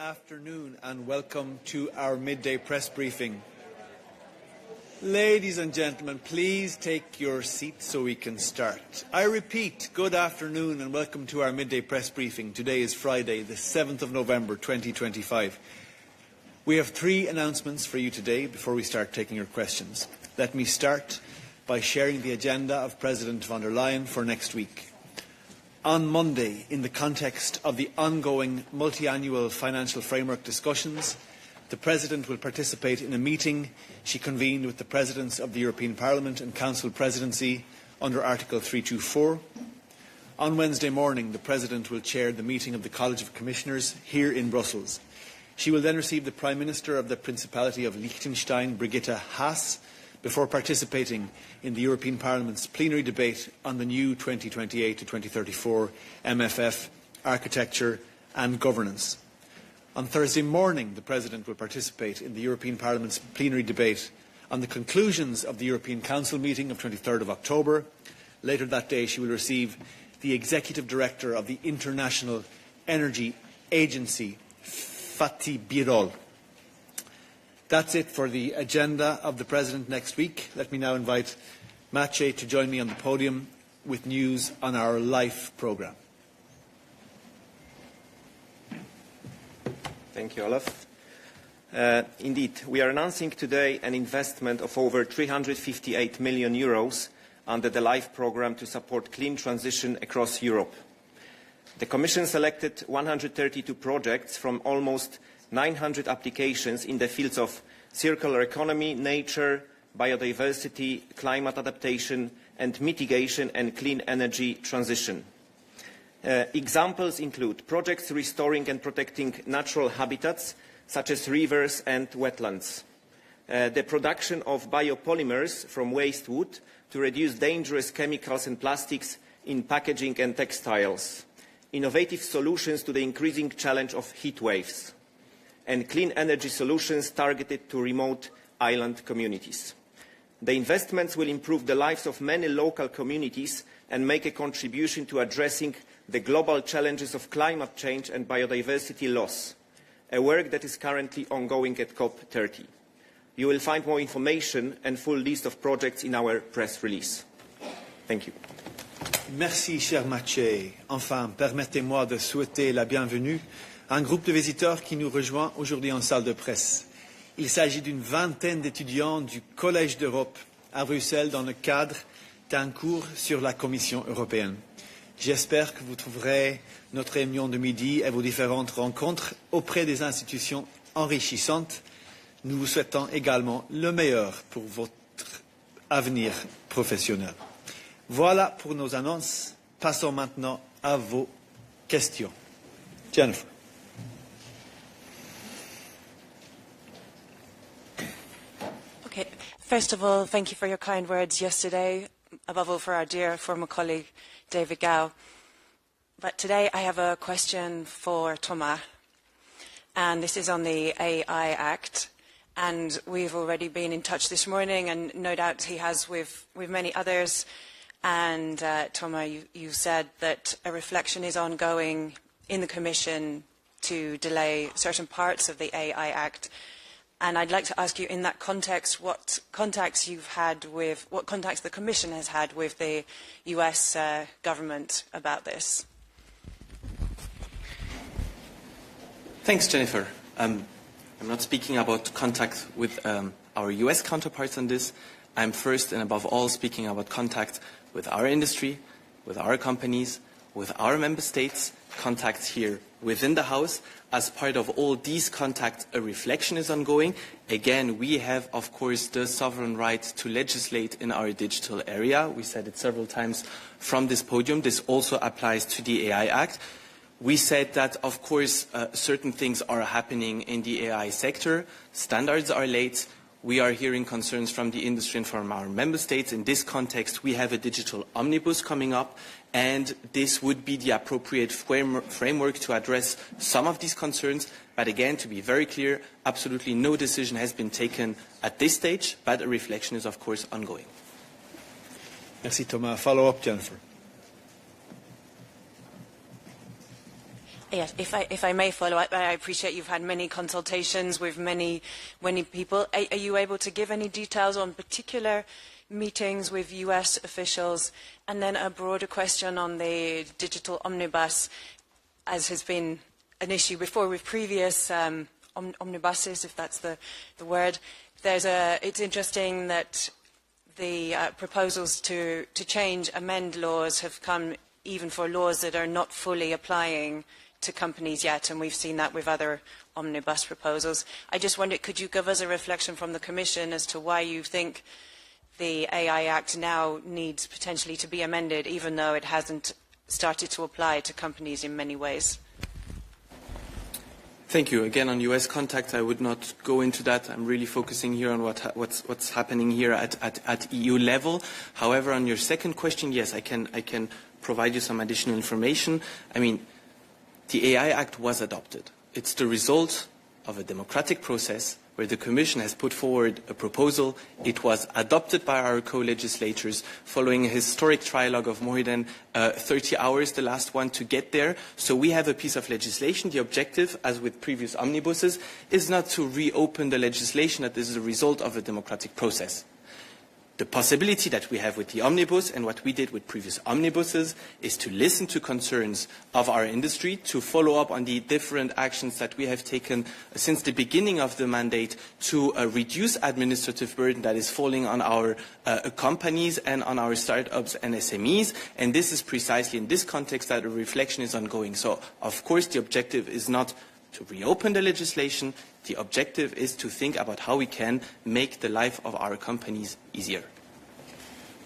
afternoon and welcome to our midday press briefing. Ladies and gentlemen, please take your seats so we can start. I repeat, good afternoon and welcome to our midday press briefing. Today is Friday, the 7th of November 2025. We have three announcements for you today before we start taking your questions. Let me start by sharing the agenda of President von der Leyen for next week. On Monday, in the context of the ongoing multi-annual financial framework discussions, the President will participate in a meeting she convened with the Presidents of the European Parliament and Council Presidency under Article 324. On Wednesday morning, the President will chair the meeting of the College of Commissioners here in Brussels. She will then receive the Prime Minister of the Principality of Liechtenstein, Brigitte Haas, before participating in the European Parliament's plenary debate on the new 2028 to 2034 MFF architecture and governance. On Thursday morning, the President will participate in the European Parliament's plenary debate on the conclusions of the European Council meeting of 23rd of October. Later that day, she will receive the Executive Director of the International Energy Agency, Fatih Birol. That's it for the agenda of the President next week. Let me now invite Maciej to join me on the podium with news on our LIFE programme. Thank you, Olaf. Indeed, we are announcing today an investment of over €358 million under the LIFE programme to support clean transition across Europe. The Commission selected 132 projects from almost 900 applications in the fields of circular economy, nature, biodiversity, climate adaptation and mitigation and clean energy transition. Examples include projects restoring and protecting natural habitats such as rivers and wetlands, the production of biopolymers from waste wood to reduce dangerous chemicals and plastics in packaging and textiles, innovative solutions to the increasing challenge of heat waves, and clean energy solutions targeted to remote island communities. The investments will improve the lives of many local communities and make a contribution to addressing the global challenges of climate change and biodiversity loss, a work that is currently ongoing at COP30. You will find more information and full list of projects in our press release. Thank you. Merci, cher Maciej. Enfin, permettez-moi de souhaiter la bienvenue à un groupe de visiteurs qui nous rejoint aujourd'hui en salle de presse. Il s'agit d'une vingtaine d'étudiants du Collège d'Europe à Bruxelles dans le cadre d'un cours sur la Commission européenne. J'espère que vous trouverez notre réunion de midi et vos différentes rencontres auprès des institutions enrichissantes. Nous vous souhaitons également le meilleur pour votre avenir professionnel. Voilà pour nos annonces. Passons maintenant à vos questions. Jennifer. Okay. First of all, thank you for your kind words yesterday, above all for our dear former colleague, David Gow. But today I have a question for Thomas, and this is on the AI Act. And we've already been in touch this morning, and no doubt he has with many others. And Thomas, you said that a reflection is ongoing in the Commission to delay certain parts of the AI Act. And I'd like to ask you, in that context, what contacts the Commission has had with the US government about this? Thanks, Jennifer. I'm not speaking about contact with our US counterparts on this. I'm first and above all speaking about contact with our industry, with our companies, with our member states, contacts here within the House. As part of all these contacts, a reflection is ongoing. Again, we have, of course, the sovereign right to legislate in our digital area. We said it several times from this podium. This also applies to the AI Act. We said that, of course, certain things are happening in the AI sector. Standards are late. We are hearing concerns from the industry and from our member states. In this context, we have a digital omnibus coming up, and this would be the appropriate framework to address some of these concerns. But again, to be very clear, absolutely no decision has been taken at this stage, but a reflection is, of course, ongoing. Merci, Thomas. Follow up, Jennifer. Yes, if I may follow up, I appreciate you've had many consultations with many people. Are you able to give any details on particular meetings with US officials? And then a broader question on the digital omnibus, as has been an issue before with previous omnibuses, if that's the word. It's interesting that the proposals to amend laws have come even for laws that are not fully applying to companies yet, and we've seen that with other omnibus proposals. I just wondered, could you give us a reflection from the Commission as to why you think the AI Act now needs potentially to be amended, even though it hasn't started to apply to companies in many ways? Thank you. Again, on US contacts, I would not go into that. I'm really focusing here on what's happening here at EU level. However, on your second question, yes, I can provide you some additional information. I mean, the AI Act was adopted. It's the result of a democratic process where the Commission has put forward a proposal. It was adopted by our co-legislators following a historic trilogue of more than 30 hours, the last one, to get there. So we have a piece of legislation. The objective, as with previous omnibuses, is not to reopen the legislation, that this is a result of a democratic process. The possibility that we have with the omnibus and what we did with previous omnibuses is to listen to concerns of our industry, to follow up on the different actions that we have taken since the beginning of the mandate to reduce administrative burden that is falling on our companies and on our startups and SMEs. And this is precisely in this context that a reflection is ongoing. So, of course, the objective is not to reopen the legislation. The objective is to think about how we can make the life of our companies easier.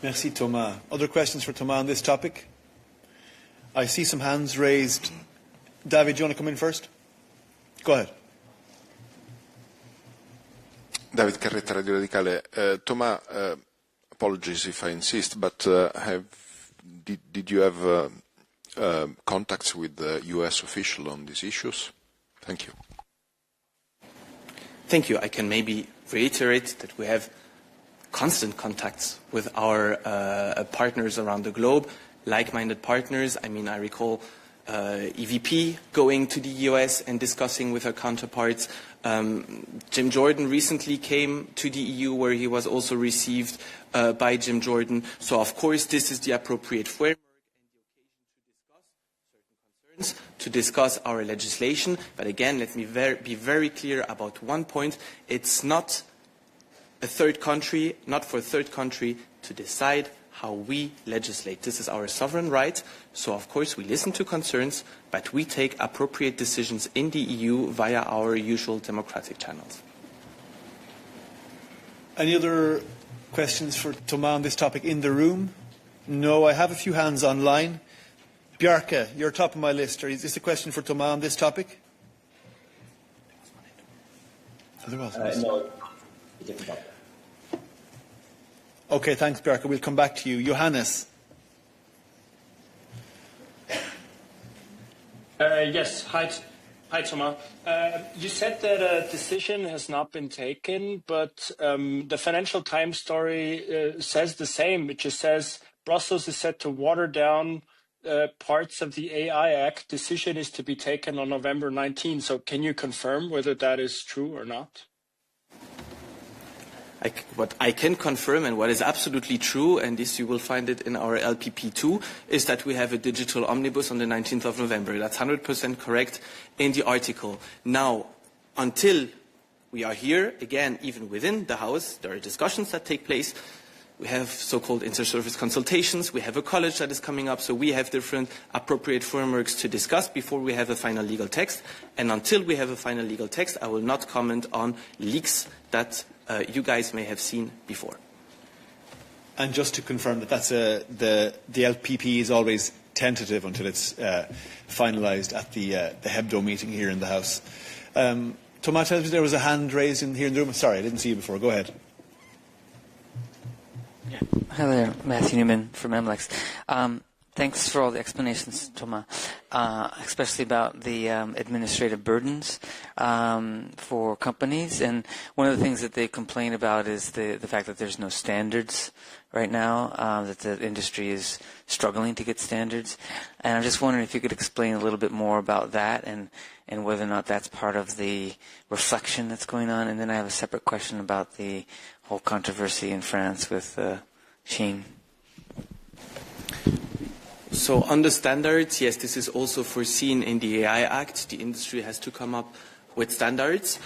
Merci, Thomas. Other questions for Thomas on this topic? I see some hands raised. David, do you want to come in first? Go ahead. David Carretta, Radio Radicale. Thomas, apologies if I insist, but did you have contacts with the US official on these issues? Thank you. Thank you. I can maybe reiterate that we have constant contacts with our partners around the globe, like-minded partners. I mean, I recall EVP going to the US and discussing with our counterparts. Jim Jordan recently came to the EU, where he was also received by Jim Jordan. So, of course, this is the appropriate framework to discuss our legislation. But again, let me be very clear about one point. It's not a third country, not for a third country to decide how we legislate. This is our sovereign right. So, of course, we listen to concerns, but we take appropriate decisions in the EU via our usual democratic channels. Any other questions for Thomas on this topic in the room? No, I have a few hands online. Bjarke, you're top of my list. Is this a question for Thomas on this topic? No. Okay, thanks, Bjarke. We'll come back to you. Johannes. Yes. Hi, Thomas. You said that a decision has not been taken, but the Financial Times story says the same. It just says Brussels is set to water down parts of the AI Act. Decision is to be taken on November 19. So can you confirm whether that is true or not? What I can confirm, and what is absolutely true, and this you will find it in our LPP2, is that we have a digital omnibus on the 19th of November. That's 100% correct in the article. Now, until we are here, again, even within the House, there are discussions that take place. We have so-called inter-service consultations. We have a college that is coming up. So we have different appropriate frameworks to discuss before we have a final legal text. And until we have a final legal text, I will not comment on leaks that you guys may have seen before. And just to confirm that the LPP is always tentative until it's finalised at the Hebdo meeting here in the House. Thomas, there was a hand raised here in the room. Sorry, I didn't see you before. Go ahead. Hi there, Matthew Newman from MLEX. Thanks for all the explanations, Thomas, especially about the administrative burdens for companies. And one of the things that they complain about is the fact that there's no standards right now, that the industry is struggling to get standards. And I'm just wondering if you could explain a little bit more about that and whether or not that's part of the reflection that's going on. And then I have a separate question about the whole controversy in France with Schengen. So on the standards, yes, this is also foreseen in the AI Act. The industry has to come up with standards.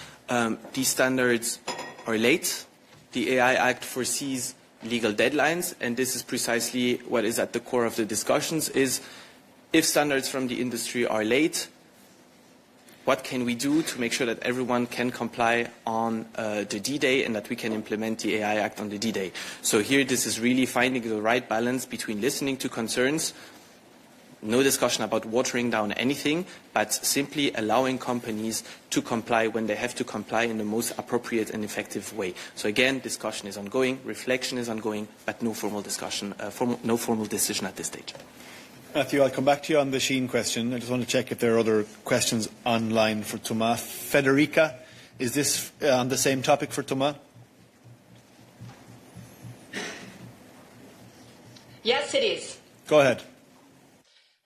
These standards are late. The AI Act foresees legal deadlines, and this is precisely what is at the core of the discussions, is if standards from the industry are late, what can we do to make sure that everyone can comply on the D-Day and that we can implement the AI Act on the D-Day? So here this is really finding the right balance between listening to concerns, no discussion about watering down anything, but simply allowing companies to comply when they have to comply in the most appropriate and effective way. So again, discussion is ongoing, reflection is ongoing, but no formal discussion, no formal decision at this stage. Matthew, I'll come back to you on the Sheen question. I just want to check if there are other questions online for Thomas. Federica, is this on the same topic for Thomas? Yes, it is. Go ahead.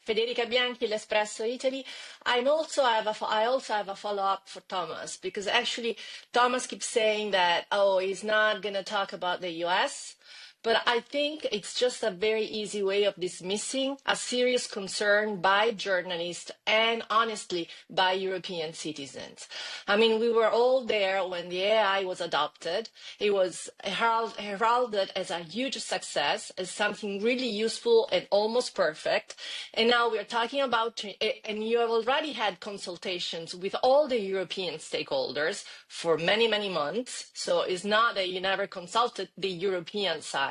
Federica Bianchi, L'Espresso Italy. I also have a follow-up for Thomas, because actually Thomas keeps saying that, he's not going to talk about the US. But I think it's just a very easy way of dismissing a serious concern by journalists and, honestly, by European citizens. I mean, we were all there when the AI was adopted. It was heralded as a huge success, as something really useful and almost perfect. And now we're talking about, and you have already had consultations with all the European stakeholders for many, many months. So it's not that you never consulted the European side.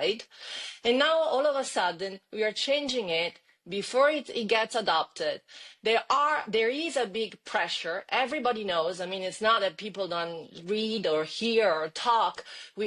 And now all of a sudden we are changing it before it gets adopted. There is a big pressure. Everybody knows. I mean, it's not that people don't read or hear or talk.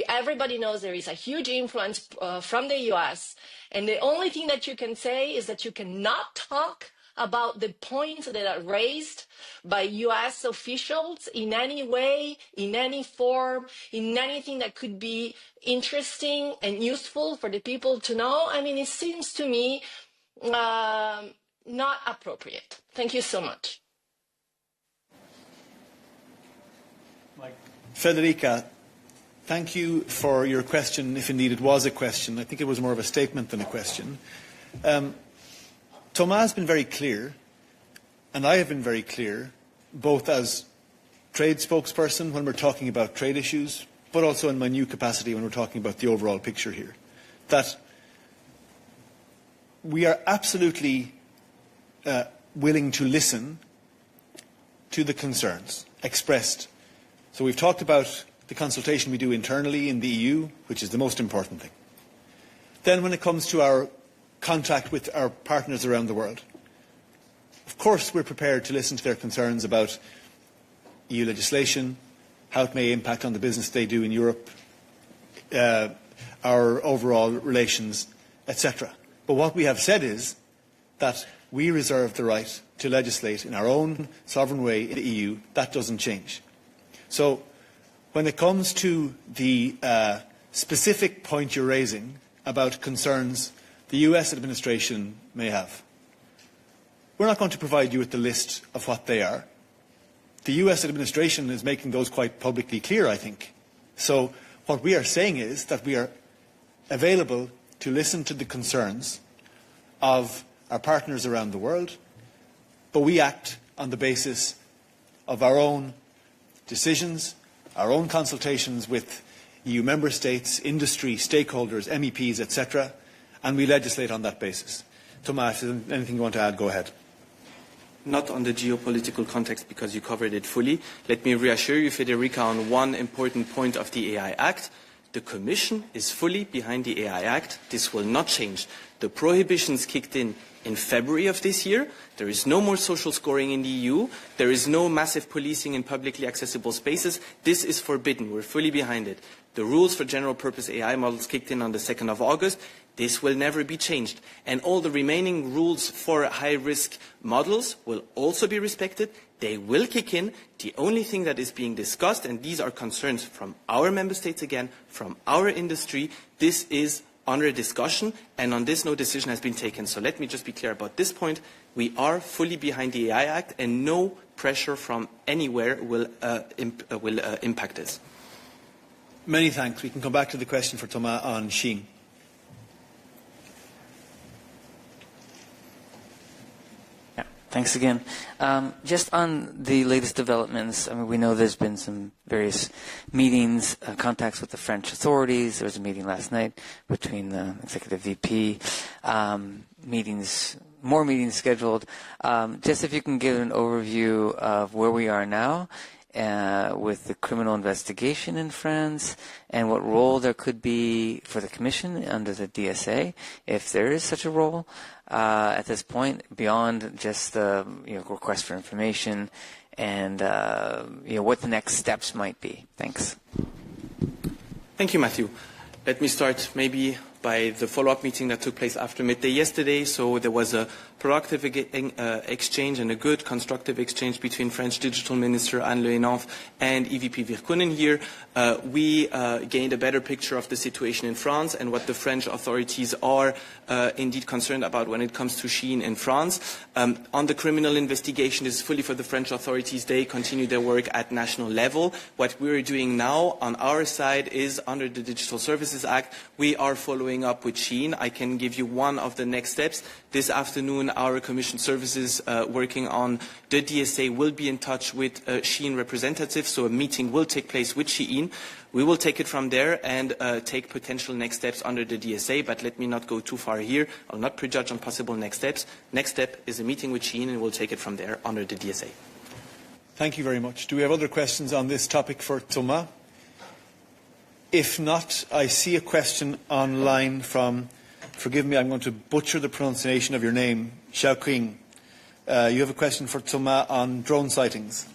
Everybody knows there is a huge influence from the US. And the only thing that you can say is that you cannot talk about the points that are raised by US officials in any way, in any form, in anything that could be interesting and useful for the people to know. I mean, it seems to me not appropriate. Thank you so much. Federica, thank you for your question, if indeed it was a question. I think it was more of a statement than a question. Thomas has been very clear, and I have been very clear, both as trade spokesperson when we're talking about trade issues, but also in my new capacity when we're talking about the overall picture here, that we are absolutely willing to listen to the concerns expressed. So we've talked about the consultation we do internally in the EU, which is the most important thing. Then when it comes to our contact with our partners around the world, of course we're prepared to listen to their concerns about EU legislation, how it may impact on the business they do in Europe, our overall relations, etc. But what we have said is that we reserve the right to legislate in our own sovereign way in the EU. That doesn't change. So when it comes to the specific point you're raising about concerns the US administration may have, we're not going to provide you with the list of what they are. The US administration is making those quite publicly clear, I think. So what we are saying is that we are available to listen to the concerns of our partners around the world, but we act on the basis of our own decisions, our own consultations with EU member states, industry, stakeholders, MEPs, etc., and we legislate on that basis. Thomas, if there's anything you want to add, go ahead. Not on the geopolitical context, because you covered it fully. Let me reassure you, Federica, on one important point of the AI Act. The Commission is fully behind the AI Act. This will not change. The prohibitions kicked in February of this year. There is no more social scoring in the EU. There is no massive policing in publicly accessible spaces. This is forbidden. We're fully behind it. The rules for general purpose AI models kicked in on the 2nd of August. This will never be changed. And all the remaining rules for high-risk models will also be respected. They will kick in. The only thing that is being discussed, and these are concerns from our member states again, from our industry, this is under discussion, and on this no decision has been taken. So let me just be clear about this point. We are fully behind the AI Act, and no pressure from anywhere will impact this. Many thanks. We can come back to the question for Thomas on Shein. Thanks again. Just on the latest developments, I mean, we know there's been some various meetings, contacts with the French authorities. There was a meeting last night between the executive VP, more meetings scheduled. Just if you can give an overview of where we are now with the criminal investigation in France and what role there could be for the Commission under the DSA, if there is such a role. At this point, beyond just the request for information and what the next steps might be. Thanks. Thank you, Matthew. Let me start maybe by the follow-up meeting that took place after midday yesterday. So there was a productive exchange and a good constructive exchange between French Digital Minister Anne Le Henanff and EVP Virkkunen here. We gained a better picture of the situation in France and what the French authorities are indeed concerned about when it comes to Shein in France. On the criminal investigation, this is fully for the French authorities. They continue their work at national level. What we're doing now on our side is under the Digital Services Act, we are following up with Shein. I can give you one of the next steps. This afternoon, our Commission services working on the DSA will be in touch with Shein representatives, so a meeting will take place with Shein. We will take it from there and take potential next steps under the DSA, but let me not go too far here. I'll not prejudge on possible next steps. Next step is a meeting with Shein, and we'll take it from there under the DSA. Thank you very much. Do we have other questions on this topic for Thomas? If not, I see a question online from, forgive me, I'm going to butcher the pronunciation of your name, Xiaoqing. You have a question for Thomas on drone sightings.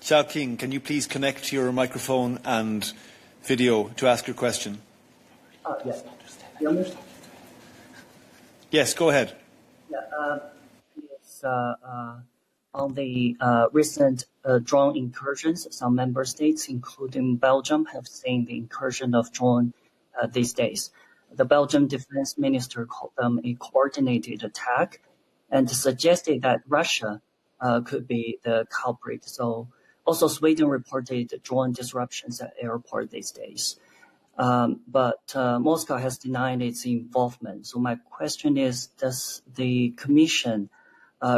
Xiaoqing, can you please connect your microphone and video to ask your question? Yes. You understand? Yes, go ahead. Yes, on the recent drone incursions, some member states, including Belgium, have seen the incursion of drone these days. The Belgian defense minister called them a coordinated attack and suggested that Russia could be the culprit. So also Sweden reported drone disruptions at airport these days. But Moscow has denied its involvement. So my question is, does the Commission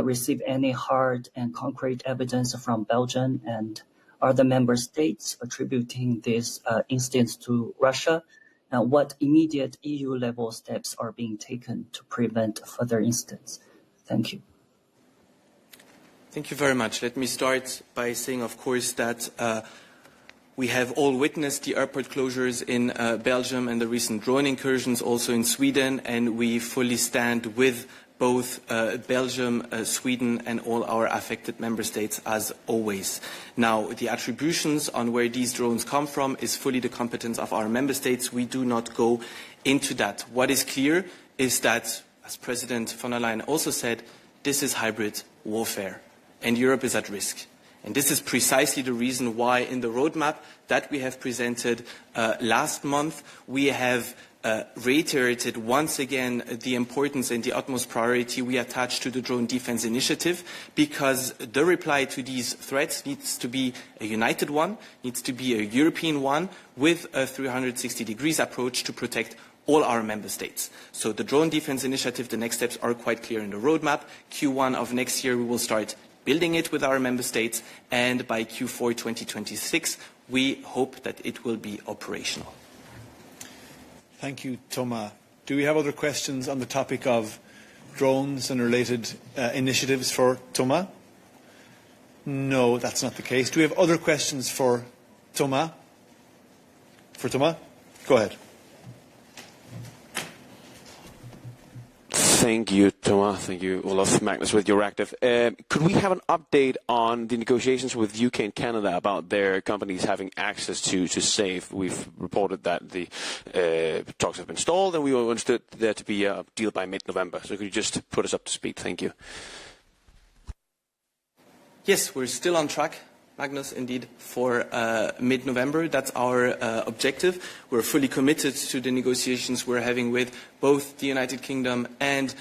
receive any hard and concrete evidence from Belgium, and are the member states attributing this instance to Russia? And what immediate EU-level steps are being taken to prevent further incidents? Thank you. Thank you very much. Let me start by saying, of course, that we have all witnessed the airport closures in Belgium and the recent drone incursions also in Sweden, and we fully stand with both Belgium, Sweden and all our affected member states as always. Now, the attributions on where these drones come from is fully the competence of our member states. We do not go into that. What is clear is that, as President von der Leyen also said, this is hybrid warfare and Europe is at risk. And this is precisely the reason why in the roadmap that we have presented last month, we have reiterated once again the importance and the utmost priority we attach to the drone defense initiative, because the reply to these threats needs to be a united one, needs to be a European one with a 360 degrees approach to protect all our member states. So the drone defense initiative, the next steps are quite clear in the roadmap. Q1 of next year we will start building it with our member states, and by Q4 2026 we hope that it will be operational. Thank you, Thomas. Do we have other questions on the topic of drones and related initiatives for Thomas? No, that's not the case. Do we have other questions for Thomas? Go ahead. Thank you, Thomas. Thank you, Olaf. Magnus with Euractiv. Could we have an update on the negotiations with UK and Canada about their companies having access to SAFE? We've reported that the talks have been stalled, and we understood there to be a deal by mid-November. So could you just put us up to speed? Thank you. Yes, we're still on track, Magnus, indeed, for mid-November. That's our objective. We're fully committed to the negotiations we're having with both the United Kingdom and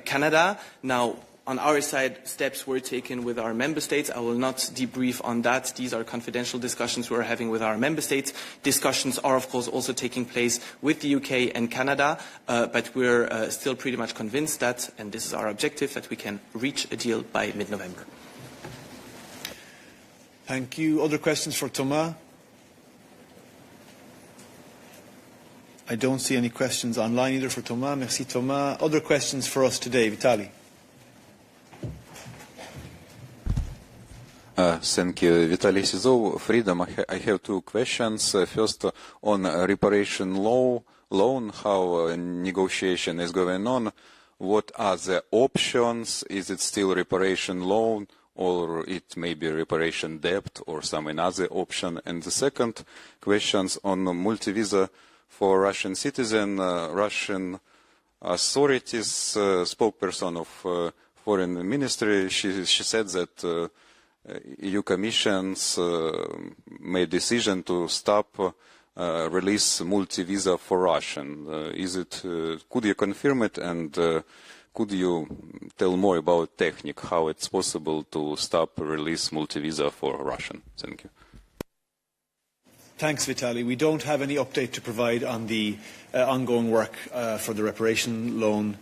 Canada. Now, on our side, steps were taken with our member states. I will not debrief on that. These are confidential discussions we're having with our member states. Discussions are, of course, also taking place with the UK and Canada, but we're still pretty much convinced that, and this is our objective, that we can reach a deal by mid-November. Thank you. Other questions for Thomas? I don't see any questions online either for Thomas. Merci, Thomas. Other questions for us today? Vitaly. Thank you. Vitaly Sizov, Freedom. I have two questions. First, on reparation loan, how negotiation is going on. What are the options? Is it still reparation loan, or it may be reparation debt or some another option? And the second questions on multi-visa for Russian citizen. Russian authorities, spokesperson of foreign ministry, she said that EU commissions made decision to stop release multi-visa for Russian. Could you confirm it, and could you tell more about technique, how it's possible to stop release multi-visa for Russian? Thank you. Thanks, Vitaly. We don't have any update to provide on the ongoing work for the reparation loan,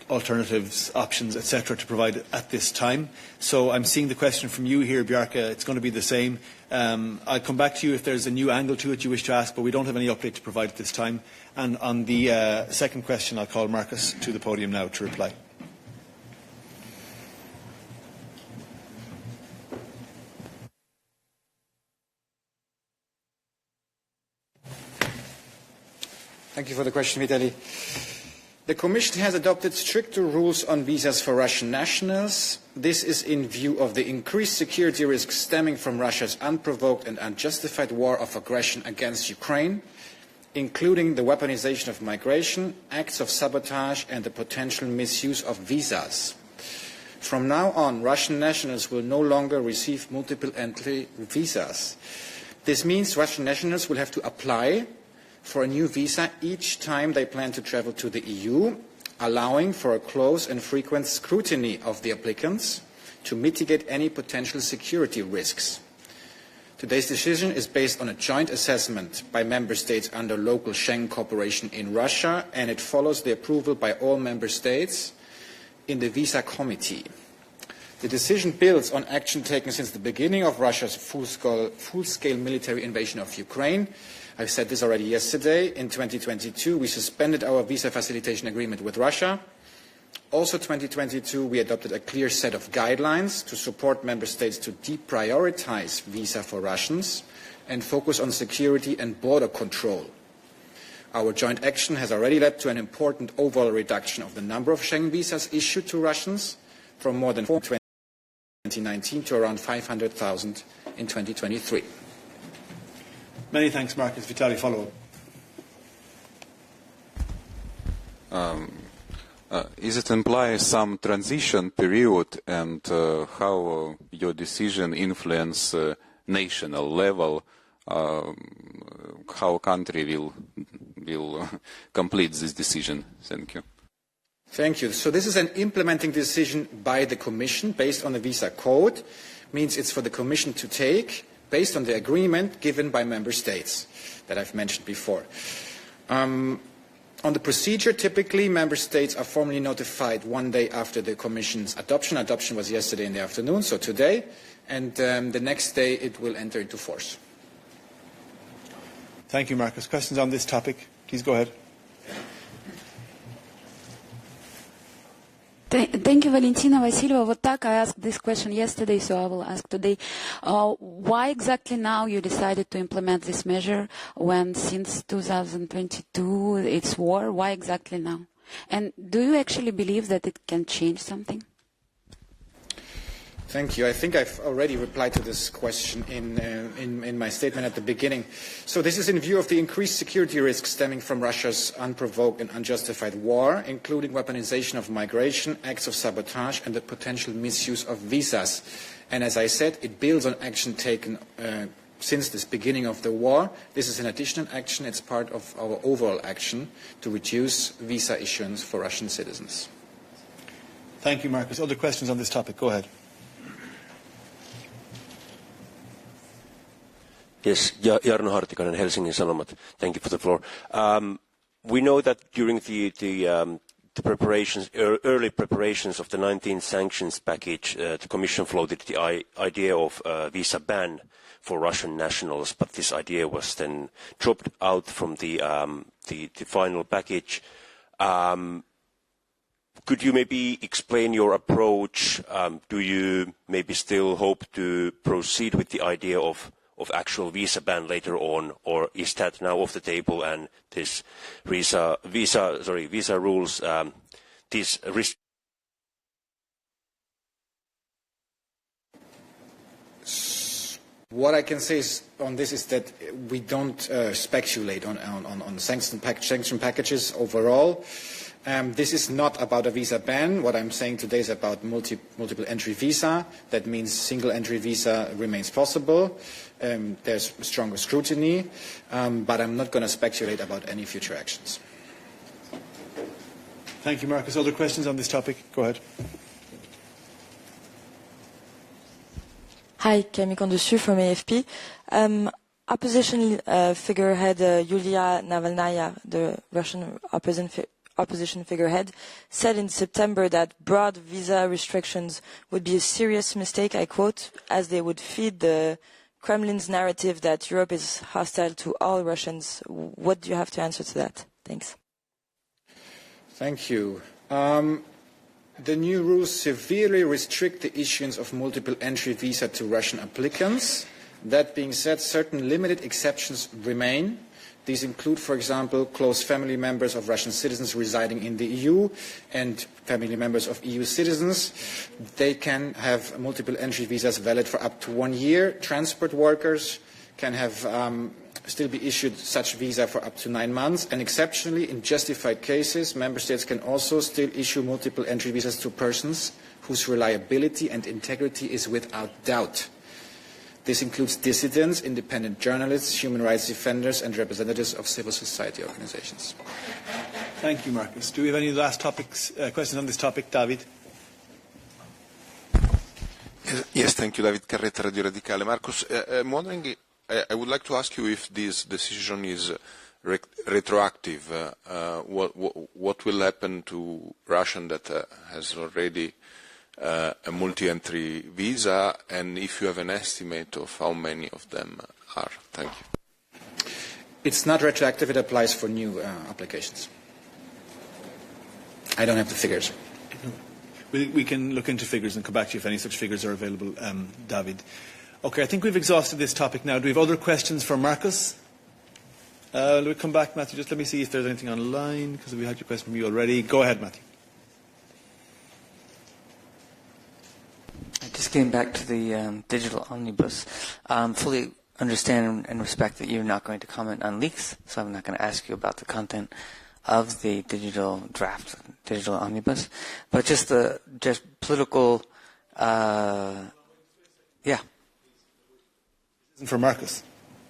alternatives, options, etc., to provide at this time. So I'm seeing the question from you here, Bjarke. It's going to be the same. I'll come back to you if there's a new angle to it you wish to ask, but we don't have any update to provide at this time. And on the second question, I'll call Marcus to the podium now to reply. Thank you for the question, Vitaly. The Commission has adopted stricter rules on visas for Russian nationals. This is in view of the increased security risks stemming from Russia's unprovoked and unjustified war of aggression against Ukraine, including the weaponization of migration, acts of sabotage, and the potential misuse of visas. From now on, Russian nationals will no longer receive multiple entry visas. This means Russian nationals will have to apply for a new visa each time they plan to travel to the EU, allowing for a close and frequent scrutiny of the applicants to mitigate any potential security risks. Today's decision is based on a joint assessment by member states under local Schengen cooperation in Russia, and it follows the approval by all member states in the Visa Committee. The decision builds on action taken since the beginning of Russia's full-scale military invasion of Ukraine. I said this already yesterday. In 2022, we suspended our visa facilitation agreement with Russia. Also, 2022, we adopted a clear set of guidelines to support member states to deprioritize visa for Russians and focus on security and border control. Our joint action has already led to an important overall reduction of the number of Schengen visas issued to Russians from more than 4,000 in 2019 to around 500,000 in 2023. Many thanks, Marcus. Vitaly, follow up. Is it imply some transition period, and how your decision influence national level, how country will complete this decision? Thank you. Thank you. So this is an implementing decision by the Commission based on the Visa Code. Means it's for the Commission to take based on the agreement given by member states that I've mentioned before. On the procedure, typically member states are formally notified one day after the Commission's adoption. Adoption was yesterday in the afternoon, so today, and the next day it will enter into force. Thank you, Marcus. Questions on this topic? Please go ahead. Thank you, Valentina Vasileva. I asked this question yesterday, so I will ask today. Why exactly now you decided to implement this measure when since 2022 it's war? Why exactly now? And do you actually believe that it can change something? Thank you. I think I've already replied to this question in my statement at the beginning. So this is in view of the increased security risks stemming from Russia's unprovoked and unjustified war, including weaponization of migration, acts of sabotage, and the potential misuse of visas. And as I said, it builds on action taken since this beginning of the war. This is an additional action. It's part of our overall action to reduce visa issuance for Russian citizens. Thank you, Marcus. Other questions on this topic? Go ahead. Yes, Jarno Hartikainen, Helsingin Sanomat. Thank you for the floor. We know that during the preparations, early preparations of the 19 sanctions package, the Commission floated the idea of a visa ban for Russian nationals, but this idea was then dropped out from the final package. Could you maybe explain your approach? Do you maybe still hope to proceed with the idea of actual visa ban later on, or is that now off the table and this visa rules, these What I can say on this is that we don't speculate on sanction packages overall. This is not about a visa ban. What I'm saying today is about multiple entry visa. That means single entry visa remains possible. There's stronger scrutiny, but I'm not going to speculate about any future actions. Thank you, Marcus. Other questions on this topic? Go ahead. Hi, Camille Condessu from AFP. Opposition figurehead Yulia Navalnaya, the Russian opposition figurehead, said in September that broad visa restrictions would be a serious mistake, I quote, as they would feed the Kremlin's narrative that Europe is hostile to all Russians. What do you have to answer to that? Thanks. Thank you. The new rules severely restrict the issuance of multiple entry visa to Russian applicants. That being said, certain limited exceptions remain. These include, for example, close family members of Russian citizens residing in the EU and family members of EU citizens. They can have multiple entry visas valid for up to 1 year. Transport workers can have still be issued such visa for up to 9 months. And exceptionally, in justified cases, member states can also still issue multiple entry visas to persons whose reliability and integrity is without doubt. This includes dissidents, independent journalists, human rights defenders, and representatives of civil society organizations. Thank you, Marcus. Do we have any last questions on this topic? David? Yes, thank you, David Carretta, Radio Radicale. Marcus, I'm wondering, I would like to ask you if this decision is retroactive. What will happen to Russia that has already a multi-entry visa, and if you have an estimate of how many of them are? Thank you. It's not retroactive. It applies for new applications. I don't have the figures. We can look into figures and come back to you if any such figures are available, David. Okay, I think we've exhausted this topic now. Do we have other questions for Marcus? Let me come back, Matthew. Just let me see if there's anything online, because we had your question from you already. Go ahead, Matthew. Just getting back to the digital omnibus, fully understand and respect that you're not going to comment on leaks, so I'm not going to ask you about the content of the digital draft, digital omnibus, but just political, yeah. For Marcus,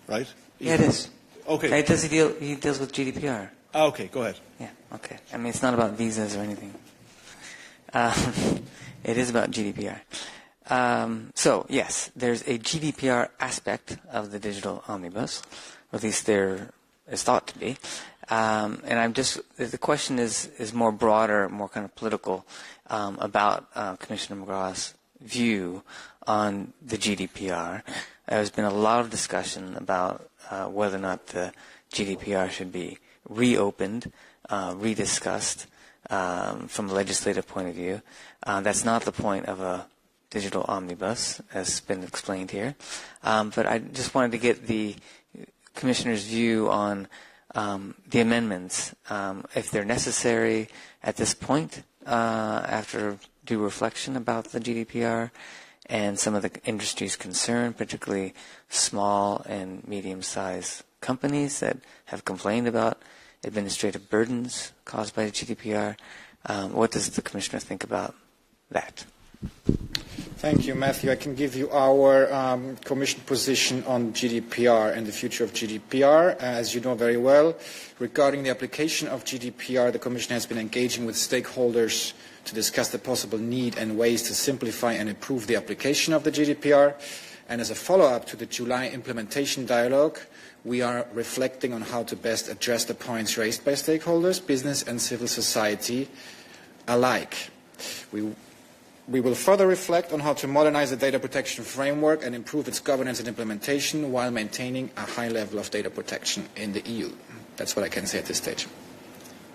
right? Yeah, it is. Okay. He deals with GDPR. Okay, go ahead. Yeah, okay. I mean, it's not about visas or anything. It is about GDPR. So, yes, there's a GDPR aspect of the digital omnibus, or at least there is thought to be. And the question is more broader, more kind of political, about Commissioner McGraw's view on the GDPR. There's been a lot of discussion about whether or not the GDPR should be reopened, rediscussed from a legislative point of view. That's not the point of a digital omnibus, as has been explained here. But I just wanted to get the Commissioner's view on the amendments, if they're necessary at this point, after due reflection about the GDPR and some of the industry's concern, particularly small and medium-sized companies that have complained about administrative burdens caused by the GDPR. What does the Commissioner think about that? Thank you, Matthew. I can give you our Commission position on GDPR and the future of GDPR. As you know very well, regarding the application of GDPR, the Commission has been engaging with stakeholders to discuss the possible need and ways to simplify and improve the application of the GDPR. And as a follow-up to the July implementation dialogue, we are reflecting on how to best address the points raised by stakeholders, business and civil society alike. We will further reflect on how to modernize the data protection framework and improve its governance and implementation while maintaining a high level of data protection in the EU. That's what I can say at this stage.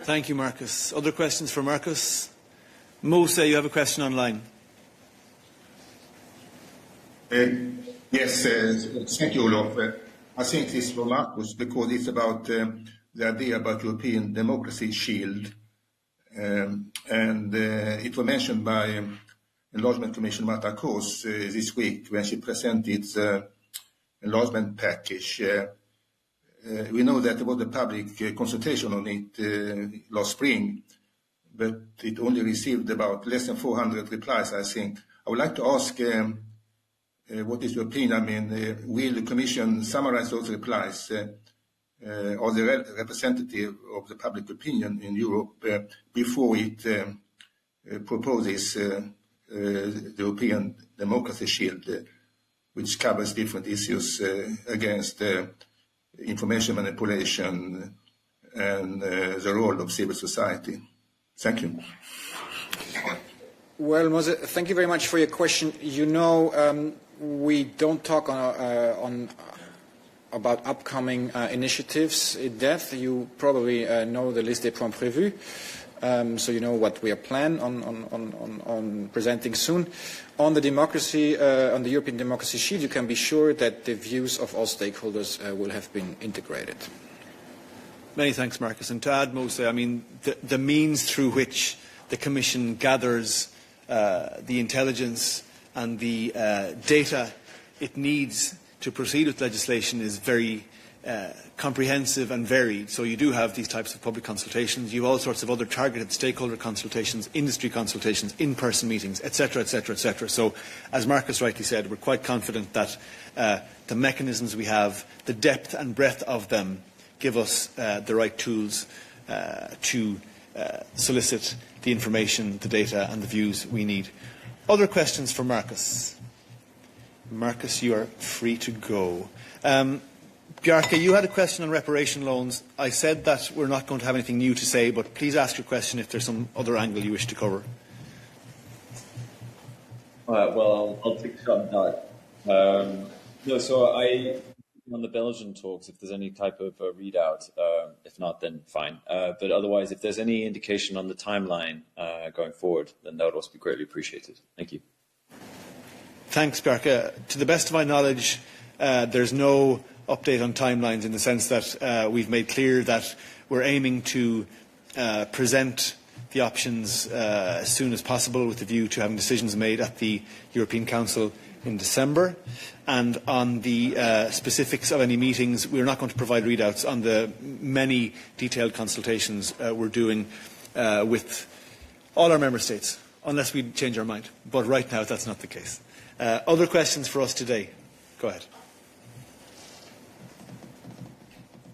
Thank you, Marcus. Other questions for Marcus? Musa, you have a question online. Yes, thank you, Olof. I think this is for Marcus because it's about the idea about European Democracy Shield. It was mentioned by Enlargement Commissioner Marta Kroes this week when she presented the enlargement package. We know that there was a public consultation on it last spring, but it only received about less than 400 replies, I think. I would like to ask what is your opinion? I mean, will the Commission summarize those replies? Are they representative of the public opinion in Europe before it proposes the European Democracy Shield, which covers different issues against information manipulation and the role of civil society? Thank you. Well, Mose, thank you very much for your question. You know, we don't talk about upcoming initiatives in depth. You probably know the liste des points prévus, so you know what we are planning on presenting soon. On the democracy, on the European Democracy Shield, you can be sure that the views of all stakeholders will have been integrated. Many thanks, Marcus. And to add, Musa, I mean, the means through which the Commission gathers the intelligence and the data it needs to proceed with legislation is very comprehensive and varied. So you do have these types of public consultations. You have all sorts of other targeted stakeholder consultations, industry consultations, in-person meetings, etc., etc., etc. So, as Marcus rightly said, we're quite confident that the mechanisms we have, the depth and breadth of them, give us the right tools to solicit the information, the data and the views we need. Other questions for Marcus? Marcus, you are free to go. Bjarke, you had a question on reparation loans. I said that we're not going to have anything new to say, but please ask your question if there's some other angle you wish to cover. Well, I'll take a shot at that. No, so on the Belgian talks, if there's any type of readout, if not, then fine. But otherwise, if there's any indication on the timeline going forward, then that would also be greatly appreciated. Thank you. Thanks, Bjarke. To the best of my knowledge, there's no update on timelines in the sense that we've made clear that we're aiming to present the options as soon as possible with a view to having decisions made at the European Council in December. And on the specifics of any meetings, we're not going to provide readouts on the many detailed consultations we're doing with all our member states, unless we change our mind. But right now, that's not the case. Other questions for us today? Go ahead.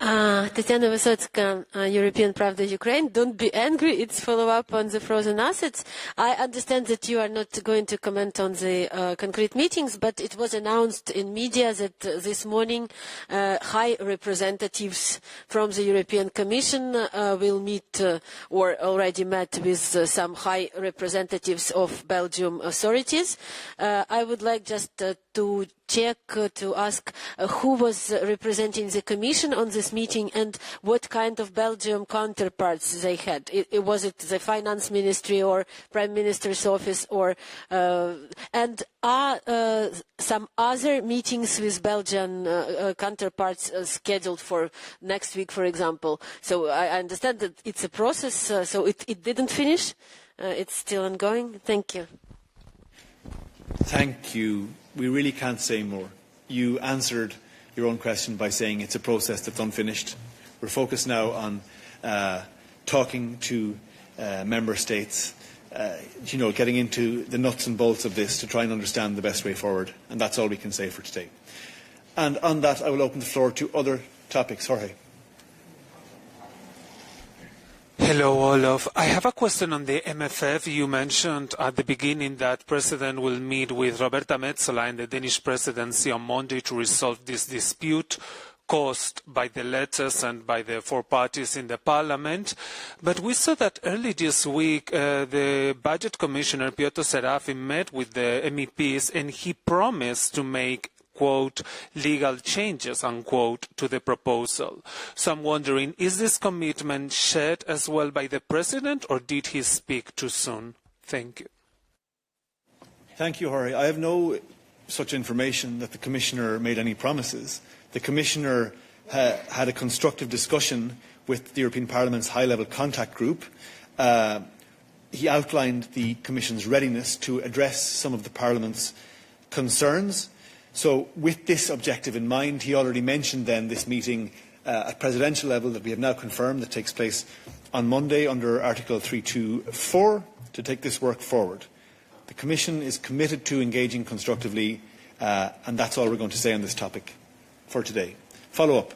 Tatiana Vysotska, European Pravda Ukraine. Don't be angry, it's follow-up on the frozen assets. I understand that you are not going to comment on the concrete meetings, but it was announced in media that this morning high representatives from the European Commission will meet or already met with some high representatives of Belgium authorities. I would like just to check, to ask who was representing the Commission on this meeting and what kind of Belgium counterparts they had. Was it the Finance Ministry or Prime Minister's office, or and are some other meetings with Belgian counterparts scheduled for next week, for example? So I understand that it's a process, so it didn't finish. It's still ongoing. Thank you. Thank you. We really can't say more. You answered your own question by saying it's a process that's unfinished. We're focused now on talking to member states, getting into the nuts and bolts of this to try and understand the best way forward. And that's all we can say for today. And on that, I will open the floor to other topics. Jorge. Hello, Olaf. I have a question on the MFF. You mentioned at the beginning that President will meet with Roberta Metsola and the Danish presidency on Monday to resolve this dispute caused by the letters and by the four parties in the parliament. But we saw that early this week, the budget commissioner, Piotr Serafin, met with the MEPs and he promised to make quote, legal changes, unquote, to the proposal. So I'm wondering, is this commitment shared as well by the President, or did he speak too soon? Thank you. Thank you, Jorge. I have no such information that the Commissioner made any promises. The Commissioner had a constructive discussion with the European Parliament's high-level contact group. He outlined the Commission's readiness to address some of the Parliament's concerns. So with this objective in mind, he already mentioned then this meeting at presidential level that we have now confirmed that takes place on Monday under Article 324 to take this work forward. The Commission is committed to engaging constructively, and that's all we're going to say on this topic for today. Follow up.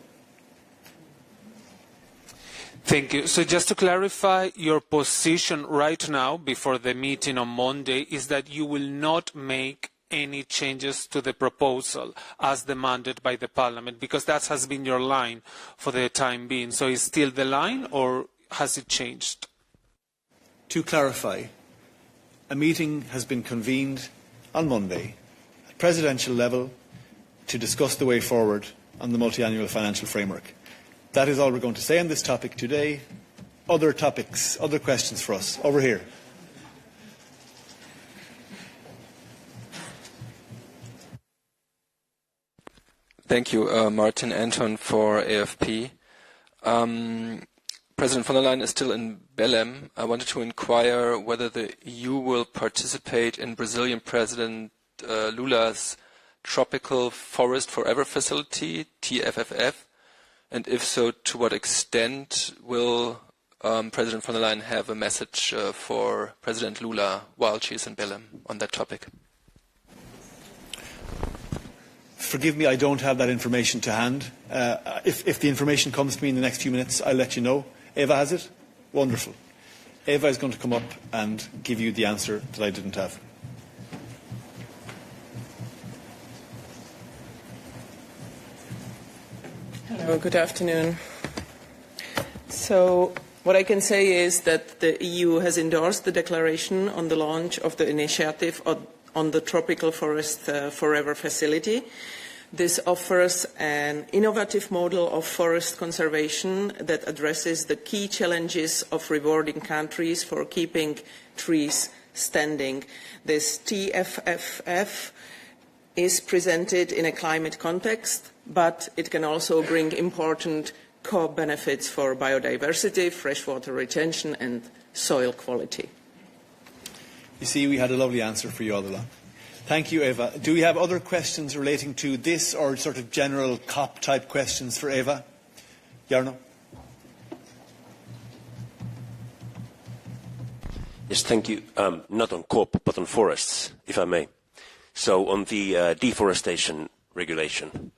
Thank you. So just to clarify, your position right now before the meeting on Monday is that you will not make any changes to the proposal as demanded by the Parliament, because that has been your line for the time being. So is still the line, or has it changed? To clarify, a meeting has been convened on Monday at presidential level to discuss the way forward on the multi-annual financial framework. That is all we're going to say on this topic today. Other topics, other questions for us. Over here. Thank you, Martin Anton for AFP. President von der Leyen is still in Belém. I wanted to inquire whether the EU will participate in Brazilian President Lula's Tropical Forest Forever Facility, TFFF, and if so, to what extent will President von der Leyen have a message for President Lula while she is in Belém on that topic? Forgive me, I don't have that information to hand. If the information comes to me in the next few minutes, I'll let you know. Eva has it? Wonderful. Eva is going to come up and give you the answer that I didn't have. Hello, good afternoon. So what I can say is that the EU has endorsed the declaration on the launch of the initiative on the Tropical Forest Forever Facility. This offers an innovative model of forest conservation that addresses the key challenges of rewarding countries for keeping trees standing. This TFFF is presented in a climate context, but it can also bring important co-benefits for biodiversity, freshwater retention and soil quality. You see, we had a lovely answer for you all along. Thank you, Eva. Do we have other questions relating to this or sort of general COP-type questions for Eva? Jarno? Yes, thank you. Not on COP, but on forests, if I may. So on the deforestation regulation.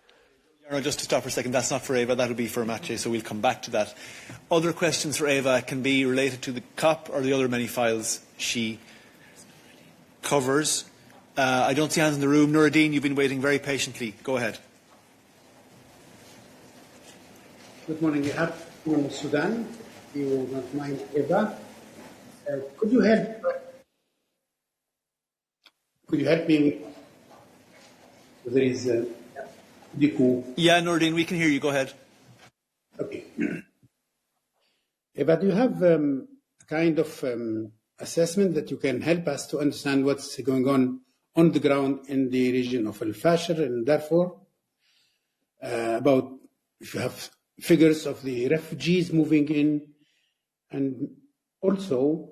Jarno, just to stop for a second, that's not for Eva, that'll be for Maciej, so we'll come back to that. Other questions for Eva can be related to the COP or the other many files she covers. I don't see hands in the room. Nuruddin, you've been waiting very patiently. Go ahead. Good morning. You have from Sudan. You will not mind Eva. Could you help me there is Diku. Yeah, Nordine, we can hear you. Go ahead. Okay. But do you have a kind of assessment that you can help us to understand what's going on the ground in the region of Al Fasher, and therefore about if you have figures of the refugees moving in, and also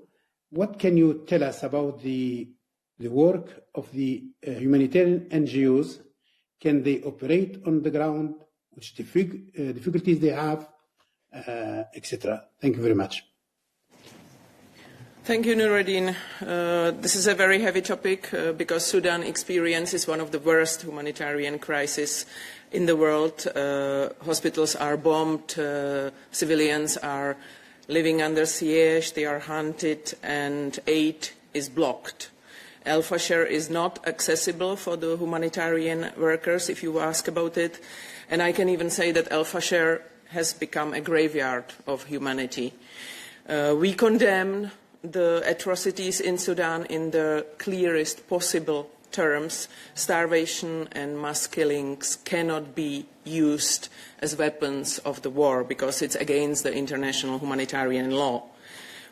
what can you tell us about the work of the humanitarian NGOs? Can they operate on the ground? Which difficulties they have, etc. Thank you very much. Thank you, Nuruddin. This is a very heavy topic because Sudan experiences one of the worst humanitarian crises in the world. Hospitals are bombed, civilians are living under siege, they are hunted, and aid is blocked. Al Fasher is not accessible for the humanitarian workers, if you ask about it. And I can even say that Al Fasher has become a graveyard of humanity. We condemn the atrocities in Sudan in the clearest possible terms. Starvation and mass killings cannot be used as weapons of the war because it's against the international humanitarian law.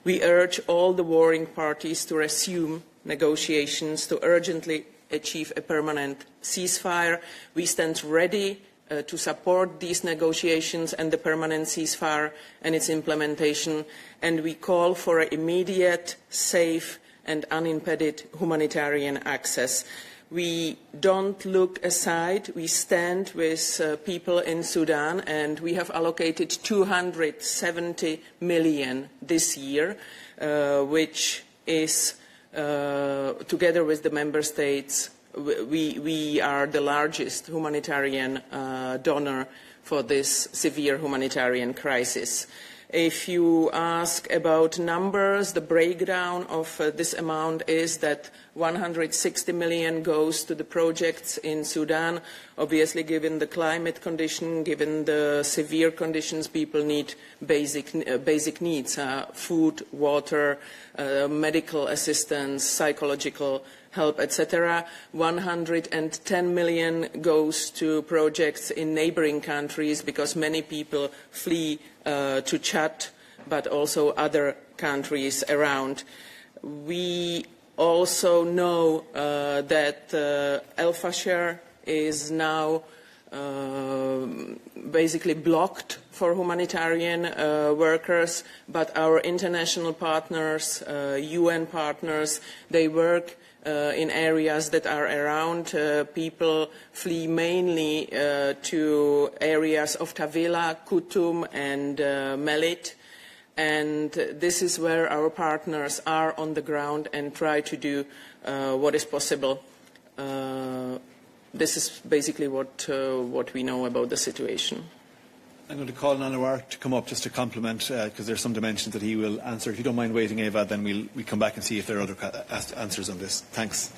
We urge all the warring parties to resume negotiations to urgently achieve a permanent ceasefire. We stand ready to support these negotiations and the permanent ceasefire and its implementation, and we call for immediate, safe and unimpeded humanitarian access. We don't look aside, we stand with people in Sudan, and we have allocated 270 million this year, which is, together with the member states, we are the largest humanitarian donor for this severe humanitarian crisis. If you ask about numbers, the breakdown of this amount is that 160 million goes to the projects in Sudan. Obviously, given the climate condition, given the severe conditions, people need basic needs, food, water, medical assistance, psychological help, etc. 110 million goes to projects in neighboring countries because many people flee to Chad, but also other countries around. We also know that Al Fasher is now basically blocked for humanitarian workers, but our international partners, UN partners, they work in areas that are around. People flee mainly to areas of Tavila, Kutum and Melit, and this is where our partners are on the ground and try to do what is possible. This is basically what we know about the situation. I'm going to call on Anwar to come up just to complement, because there are some dimensions that he will answer. If you don't mind waiting, Eva, then we'll come back and see if there are other answers on this. Thanks.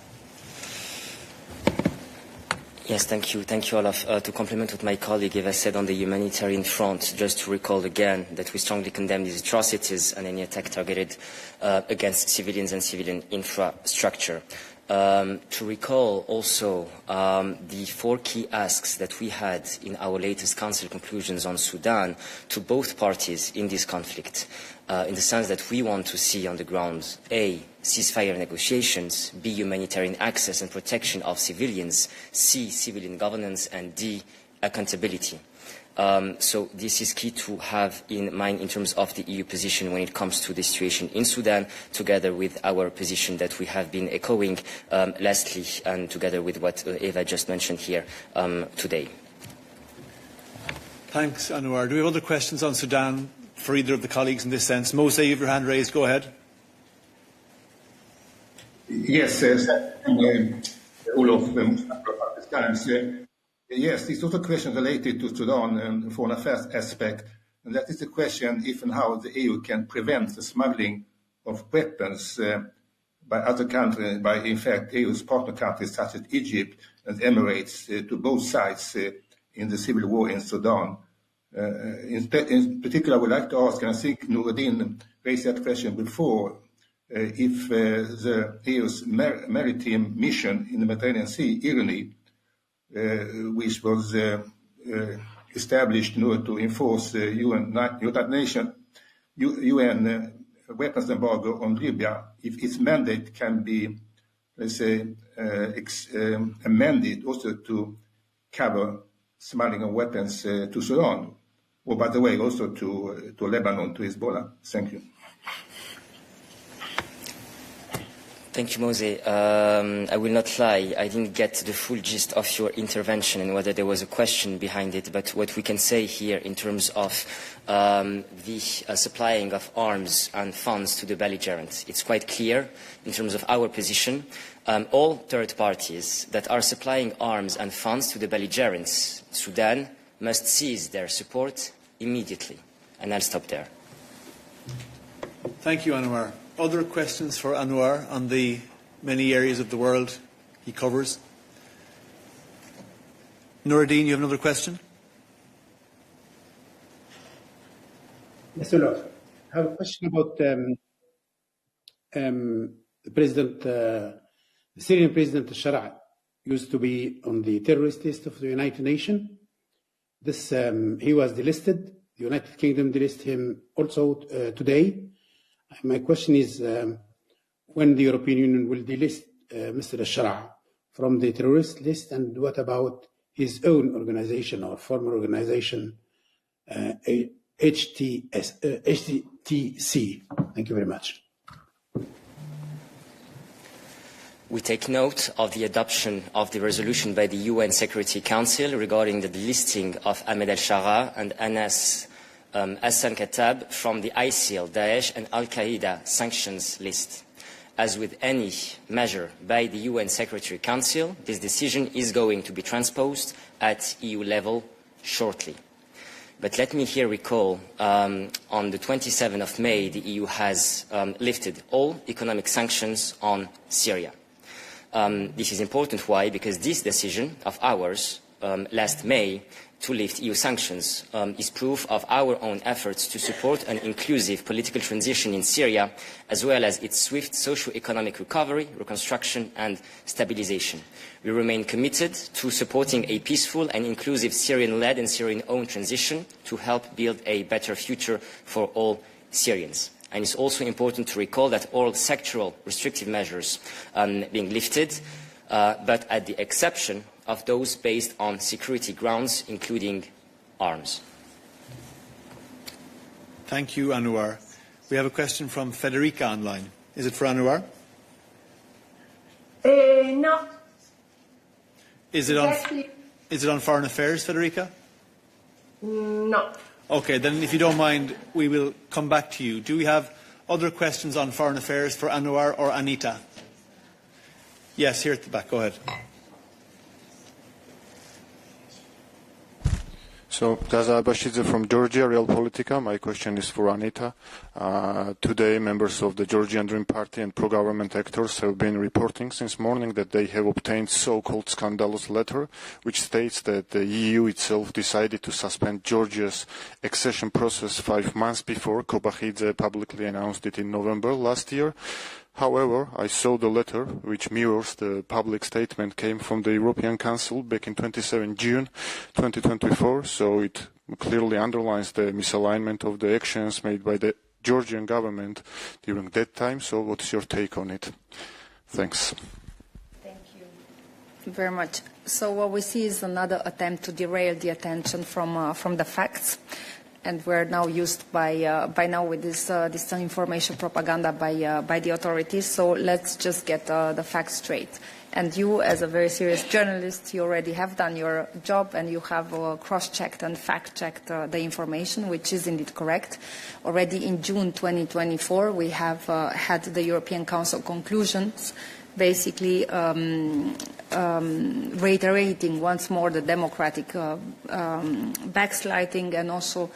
Yes, thank you. Thank you, Olaf. To complement what my colleague Eva said on the humanitarian front, just to recall again that we strongly condemn these atrocities and any attack targeted against civilians and civilian infrastructure. To recall also the 4 key asks that we had in our latest Council conclusions on Sudan to both parties in this conflict, in the sense that we want to see on the ground, A, ceasefire negotiations, B, humanitarian access and protection of civilians, C, civilian governance, and D, accountability. So this is key to have in mind in terms of the EU position when it comes to the situation in Sudan, together with our position that we have been echoing lastly, and together with what Eva just mentioned here today. Thanks, Anwar. Do we have other questions on Sudan for either of the colleagues in this sense? Mose, you have your hand raised. Go ahead. Yes, Olof Times. Yes, it's also a question related to Sudan and foreign affairs aspect, and that is the question if and how the EU can prevent the smuggling of weapons by other countries, by in fact EU's partner countries such as Egypt and Emirates to both sides in the civil war in Sudan. In particular, I would like to ask, and I think Nuruddin raised that question before, if the EU's maritime mission in the Mediterranean Sea, IRNI, which was established in order to enforce United Nations UN weapons embargo on Libya, if its mandate can be, let's say, amended also to cover smuggling of weapons to Sudan, or by the way, also to Lebanon, to Hezbollah. Thank you. Thank you, Mose. I will not lie, I didn't get the full gist of your intervention and whether there was a question behind it, but what we can say here in terms of the supplying of arms and funds to the belligerents, it's quite clear in terms of our position. All third parties that are supplying arms and funds to the belligerents, Sudan, must cease their support immediately. And I'll stop there. Thank you, Anwar. Other questions for Anwar on the many areas of the world he covers? Nuruddin, you have another question? Yes, Lord. I have a question about the president, the Syrian President Shara used to be on the terrorist list of the United Nations. This he was delisted. The United Kingdom delisted him also today. My question is, when the European Union will delist Mr. Shara from the terrorist list, and what about his own organization or former organization, HTC? Thank you very much. We take note of the adoption of the resolution by the UN Security Council regarding the delisting of Ahmed al-Shara and Anas Hassan Katab from the ISIL, Daesh and Al-Qaeda sanctions list. As with any measure by the UN Security Council, this decision is going to be transposed at EU level shortly. But let me here recall, on the 27th of May, the EU has lifted all economic sanctions on Syria. This is important. Why? Because this decision of ours last May to lift EU sanctions is proof of our own efforts to support an inclusive political transition in Syria, as well as its swift socio-economic recovery, reconstruction and stabilization. We remain committed to supporting a peaceful and inclusive Syrian-led and Syrian-owned transition to help build a better future for all Syrians. And it's also important to recall that all sectoral restrictive measures being lifted, but at the exception of those based on security grounds, including arms. Thank you, Anwar. We have a question from Federica online. Is it for Anwar? No. Is it on foreign affairs, Federica? No. Okay, then if you don't mind, we will come back to you. Do we have other questions on foreign affairs for Anwar or Anita? Yes, here at the back. Go ahead. So, Gaza Bashidze from Georgia, Real Politica. My question is for Anita. Today, members of the Georgian Dream Party and pro-government actors have been reporting since morning that they have obtained so-called scandalous letter, which states that the EU itself decided to suspend Georgia's accession process 5 months before. Kobachidze publicly announced it in November last year. However, I saw the letter, which mirrors the public statement, came from the European Council back in 27 June 2024, so it clearly underlines the misalignment of the actions made by the Georgian government during that time. So what's your take on it? Thanks. Thank you very much. So what we see is another attempt to derail the attention from the facts. And we're now used by now with this information propaganda by the authorities. So let's just get the facts straight. And you, as a very serious journalist, you already have done your job and you have cross-checked and fact-checked the information, which is indeed correct. Already in June 2024, we have had the European Council conclusions basically reiterating once more the democratic backsliding and also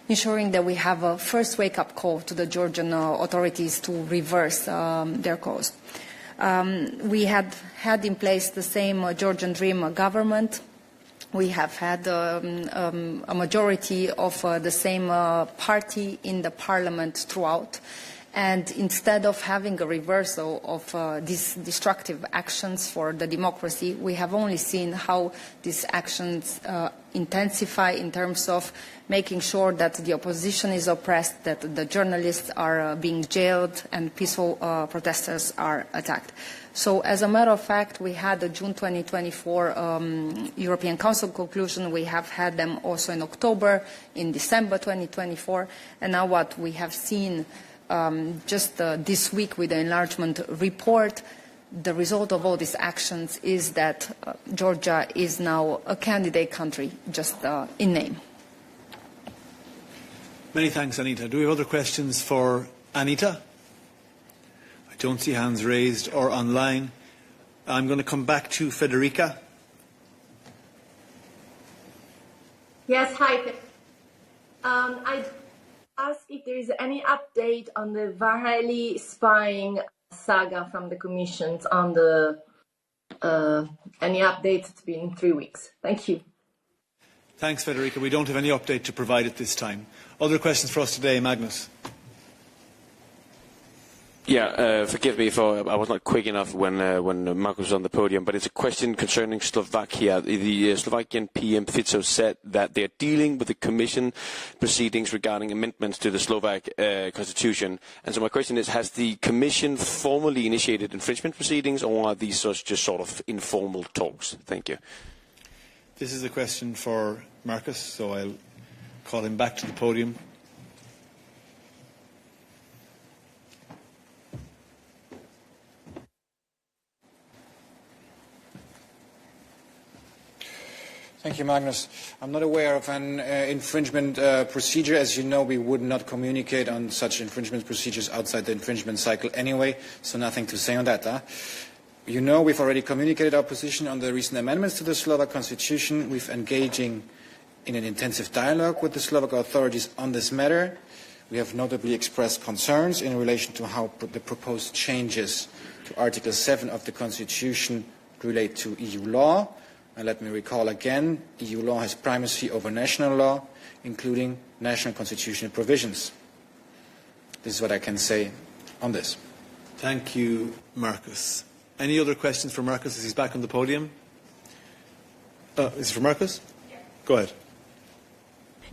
ensuring that we have a first wake-up call to the Georgian authorities to reverse their course. We had in place the same Georgian Dream government. We have had a majority of the same party in the parliament throughout. And instead of having a reversal of these destructive actions for the democracy, we have only seen how these actions intensify in terms of making sure that the opposition is oppressed, that the journalists are being jailed, and peaceful protesters are attacked. So as a matter of fact, we had the June 2024 European Council conclusion. We have had them also in October, in December 2024. And now what we have seen just this week with the enlargement report, the result of all these actions is that Georgia is now a candidate country, just in name. Many thanks, Anita. Do we have other questions for Anita? I don't see hands raised or online. I'm going to come back to Federica. Yes, hi. I'd ask if there is any update on the Vaheli spying saga from the commissions on the any updates. It's been 3 weeks. Thank you. Thanks, Federica. We don't have any update to provide at this time. Other questions for us today, Magnus? Yeah, forgive me for I was not quick enough when Marcus was on the podium, but it's a question concerning Slovakia. The Slovakian PM Fico said that they're dealing with the Commission proceedings regarding amendments to the Slovak constitution. And so my question is, has the Commission formally initiated infringement proceedings, or are these just sort of informal talks? Thank you. This is a question for Marcus, so I'll call him back to the podium. Thank you, Magnus. I'm not aware of an infringement procedure. As you know, we would not communicate on such infringement procedures outside the infringement cycle anyway, so nothing to say on that. You know, we've already communicated our position on the recent amendments to the Slovak constitution. We've engaging in an intensive dialogue with the Slovak authorities on this matter. We have notably expressed concerns in relation to how the proposed changes to Article 7 of the constitution relate to EU law. And let me recall again, EU law has primacy over national law, including national constitutional provisions. This is what I can say on this. Thank you, Marcus. Any other questions for Marcus as he's back on the podium? Is it for Marcus? Yeah. Go ahead.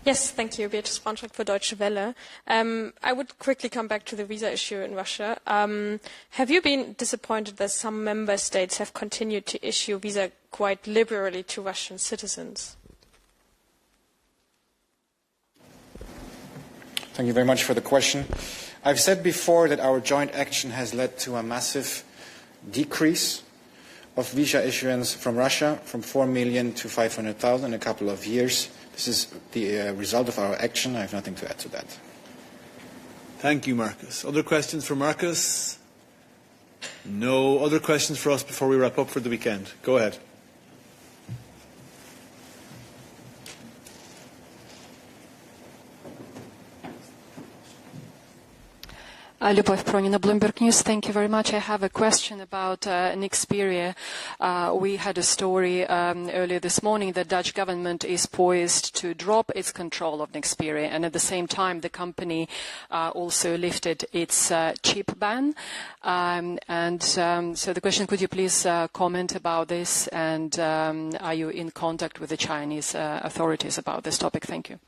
Yes, thank you. Beatrice Braunschweig for Deutsche Welle. I would quickly come back to the visa issue in Russia. Have you been disappointed that some member states have continued to issue visa quite liberally to Russian citizens? Thank you very much for the question. I've said before that our joint action has led to a massive decrease of visa issuance from Russia, from 4 million to 500,000 in a couple of years. This is the result of our action. I have nothing to add to that. Thank you, Marcus. Other questions for Marcus? No other questions for us before we wrap up for the weekend. Go ahead. Любовь Пронина, Bloomberg News. Thank you very much. I have a question about Nexperia. We had a story earlier this morning that Dutch government is poised to drop its control of Nexperia, and at the same time the company also lifted its chip ban. So the question, could you please comment about this, and are you in contact with the Chinese authorities about this topic? Thank you.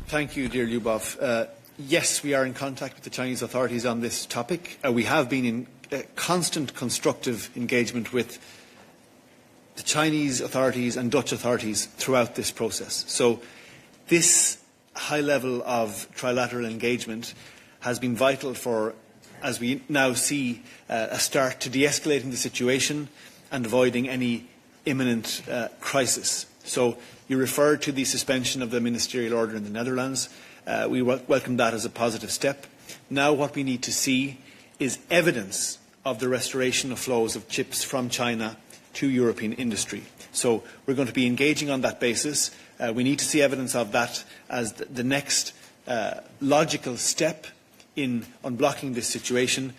Thank you, dear Lyubov. Yes, we are in contact with the Chinese authorities on this topic. We have been in constant constructive engagement with the Chinese authorities and Dutch authorities throughout this process. So this high level of trilateral engagement has been vital for, as we now see, a start to de-escalating the situation and avoiding any imminent crisis. So you referred to the suspension of the ministerial order in the Netherlands. We welcome that as a positive step. Now what we need to see is evidence of the restoration of flows of chips from China to European industry. So we're going to be engaging on that basis. We need to see evidence of that as the next logical step in unblocking this situation.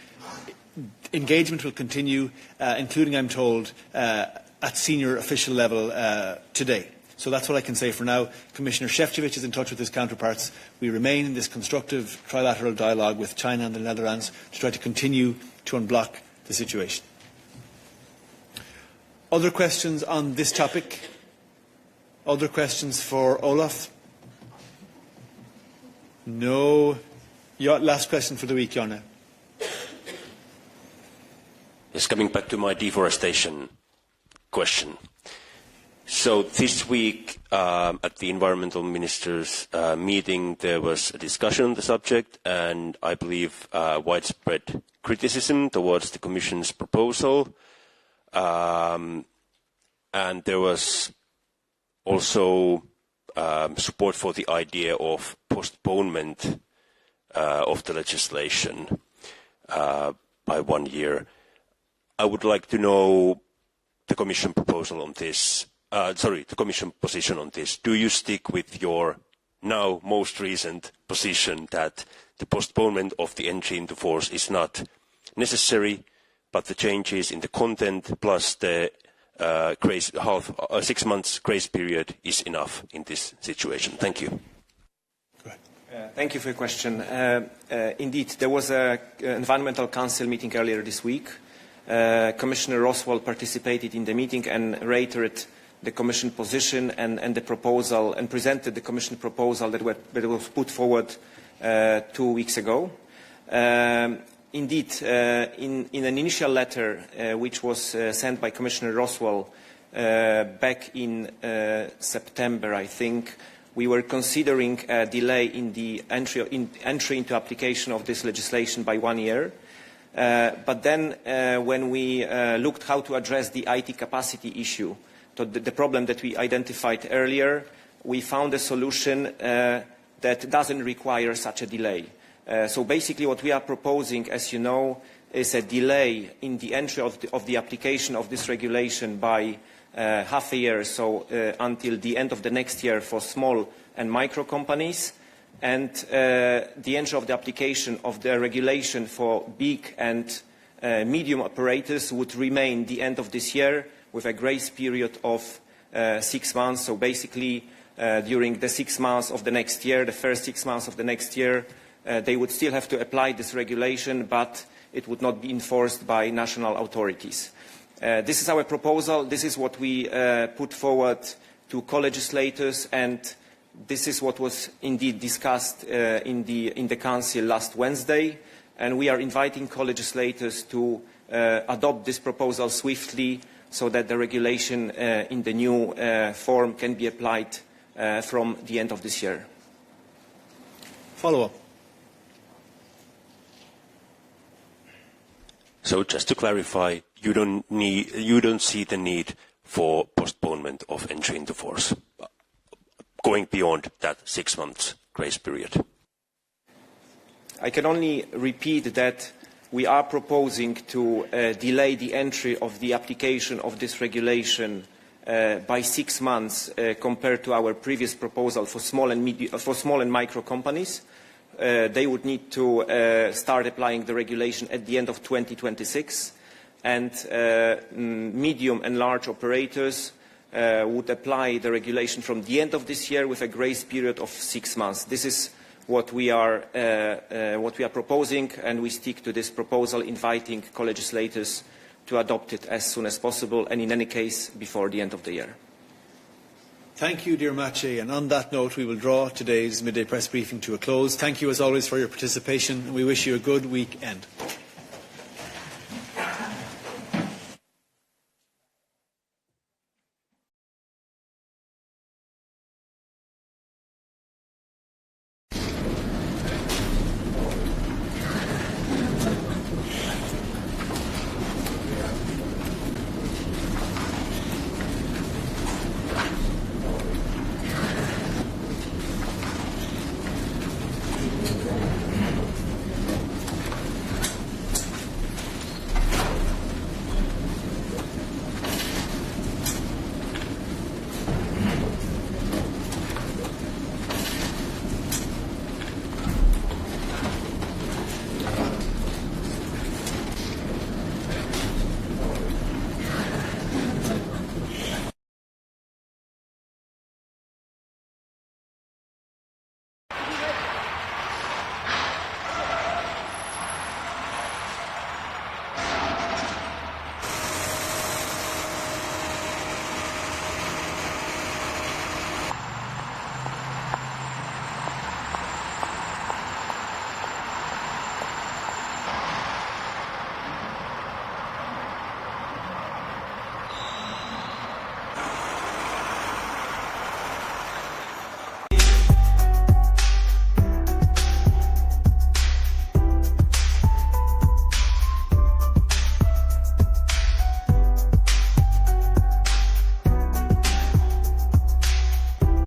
Engagement will continue, including, I'm told, at senior official level today. So that's what I can say for now. Commissioner Šefčovič is in touch with his counterparts. We remain in this constructive trilateral dialogue with China and the Netherlands to try to continue to unblock the situation. Other questions on this topic? Other questions for Olaf? No. Last question for the week, Jonna. Yes, coming back to my deforestation question. So this week at the environmental ministers' meeting there was a discussion on the subject, and I believe widespread criticism towards the Commission's proposal. And there was also support for the idea of postponement of the legislation by 1 year. I would like to know the Commission proposal on this. The Commission position on this. Do you stick with your now most recent position that the postponement of the entry into force is not necessary, but the changes in the content plus the 6 months grace period is enough in this situation? Thank you. Thank you for your question. Indeed, there was an Environmental Council meeting earlier this week. Commissioner Oswald participated in the meeting and reiterated the Commission position and the proposal, and presented the Commission proposal that was put forward 2 weeks ago. Indeed, in an initial letter which was sent by Commissioner Oswald back in September, I think, we were considering a delay in the entry into application of this legislation by 1 year. But then when we looked how to address the IT capacity issue, the problem that we identified earlier, we found a solution that doesn't require such a delay. So basically what we are proposing, as you know, is a delay in the entry of the application of this regulation by half a year, so until the end of the next year for small and micro companies, and the entry of the application of the regulation for big and medium operators would remain the end of this year with a grace period of 6 months. So basically during the 6 months of the next year, the first 6 months of the next year, they would still have to apply this regulation, but it would not be enforced by national authorities. This is our proposal. This is what we put forward to co-legislators, and this is what was indeed discussed in the Council last Wednesday. And we are inviting co-legislators to adopt this proposal swiftly so that the regulation in the new form can be applied from the end of this year. Follow-up. So just to clarify, you don't see the need for postponement of entry into force, going beyond that 6 months grace period? I can only repeat that we are proposing to delay the entry of the application of this regulation by 6 months compared to our previous proposal for small and micro companies. They would need to start applying the regulation at the end of 2026, and medium and large operators would apply the regulation from the end of this year with a grace period of 6 months. This is what we are proposing, and we stick to this proposal, inviting co-legislators to adopt it as soon as possible, and in any case before the end of the year. Thank you, dear Maciej. And on that note, we will draw today's midday press briefing to a close. Thank you, as always, for your participation, and we wish you a good weekend.